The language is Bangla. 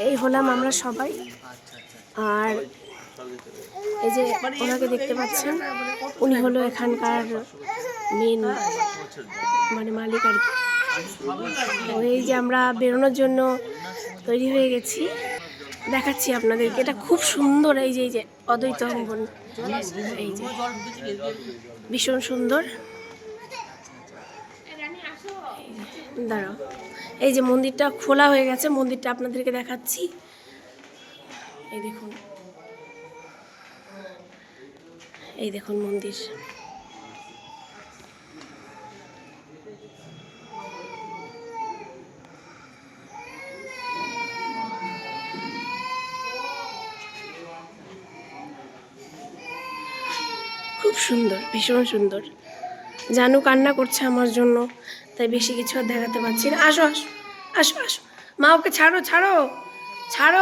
এই হলাম আমরা সবাই। আর এই যে ওনাকে দেখতে পাচ্ছেন, উনি হলো এখানকার মেন মানে মালিক আর কি। তো এই যে আমরা বেরোনোর জন্য তৈরি হয়ে গেছি, দেখাচ্ছি আপনাদেরকে। এটা খুব সুন্দর, এই যে অদ্বৈত অঙ্গন, এই যে ভীষণ সুন্দর। দাঁড়াও, এই যে মন্দিরটা খোলা হয়ে গেছে, মন্দিরটা আপনাদেরকে দেখাচ্ছি। এই দেখুন, এই দেখুন মন্দির। খুব সুন্দর, ভীষণ সুন্দর। জানু কান্না করছে আমার জন্য, তাই বেশি কিছু আর দেখাতে পারছি না। আসো আসো আসো আসো, মা ওকে ছাড়ো ছাড়ো ছাড়ো।